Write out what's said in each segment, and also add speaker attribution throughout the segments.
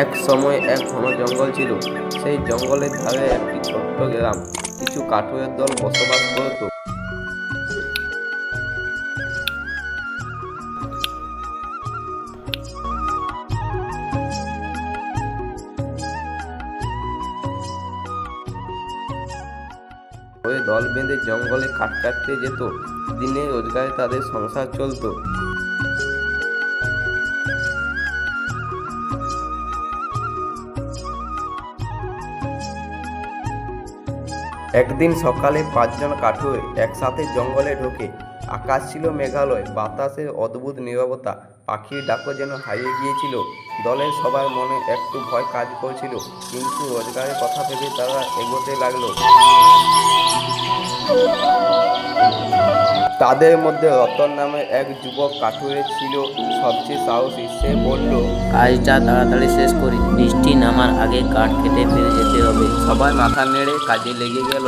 Speaker 1: এক সময় এক ঘন জঙ্গল ছিল। সেই জঙ্গলের ধারে একটি ছোট্ট গ্রাম। কিছু কাঠুরের দল বসবাস করত। ওই দল বেঁধে জঙ্গলে কাঠ কাটতে যেত। দিনে রোজগারে তাদের সংসার চলত। একদিন সকালে 5 জন কাঠুরে একসাথে জঙ্গলে ঢোকে। আকাশ ছিল মেঘালয়, বাতাসের অদ্ভুত নীরবতা, পাখির ডাকও যেন হারিয়ে গিয়েছিল। দলের সবার মনে একটু ভয় কাজ করছিল, কিন্তু রোজগারের কথা ভেবে তারা এগোতে লাগলো। তাদের মধ্যে রতন নামে এক যুবক কাঠুরে ছিল সবচেয়ে সাহসী। সে বলল,
Speaker 2: কাজটা তাড়াতাড়ি শেষ করি, বৃষ্টি নামার আগে কাঠ কেটে ফিরে যেতে হবে।
Speaker 1: সবাই মাথা নেড়ে কাজে লেগে গেল।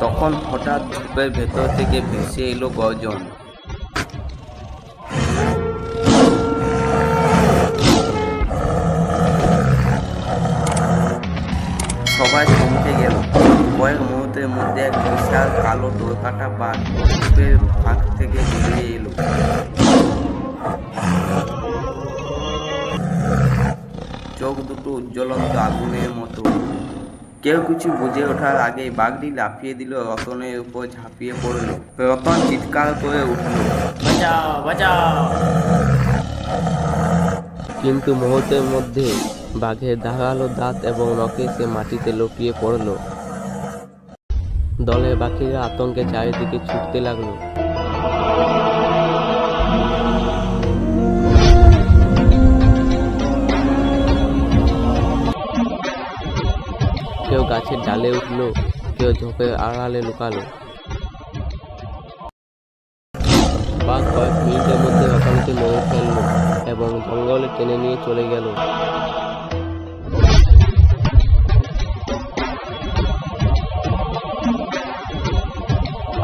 Speaker 1: তখন হঠাৎ ঝোপের ভেতর থেকে ভেসে এলো গর্জন। সবাই থমকে গেল। কয়েক মুহূর্তের মধ্যে এক বিশাল কালো ডোরকাটা বাঘ ঝোপের ফাঁক থেকে বেরিয়ে এলো। চোখ দুটো উজ্জ্বলন্ত আগুনের মতো। কেউ কিছু বুঝে ওঠার আগেই বাঘটি লাফিয়ে দিল, রতনের উপর ঝাঁপিয়ে পড়ল। রতন চিৎকার করে উঠল,
Speaker 2: বাঁচাও, বাঁচাও!
Speaker 1: কিন্তু মুহূর্তের মধ্যে বাঘের ধারালো দাঁত এবং নখে সে মাটিতে লুটিয়ে পড়ল। দলের বাকিরা আতঙ্কে চারিদিকে ছুটতে লাগলো। কেউ গাছের ডালে উঠলো, কেউ ঝোপের আড়ালে লুকালো। বাঘ কয়েক মিনিটের মধ্যে রতনকে মেরে ফেললো এবং জঙ্গলে টেনে নিয়ে চলে গেল।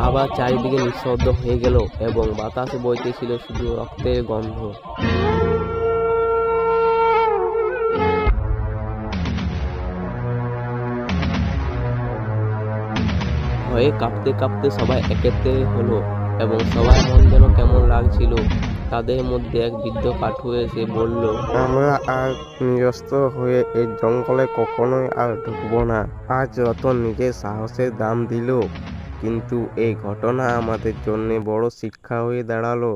Speaker 1: আবার চারিদিকে নিঃশব্দ হয়ে গেল এবং বাতাসে বইতেছিল শুধু রক্তের গন্ধ। ভয়ে কাঁপতে কাঁপতে সবাই একত্রে হলো এবং সবার মন যেন কেমন লাগছিল। তাদের মধ্যে এক বৃদ্ধ কাঠুরে এসে বলল, আমরা আর নিরস্ত হয়ে এই জঙ্গলে কখনোই আর ঢুকবো না। আজ রতন নিজের সাহসের দাম দিল, কিন্তু এই ঘটনা আমাদের জন্য বড় শিক্ষা হয়ে দাঁড়ালো।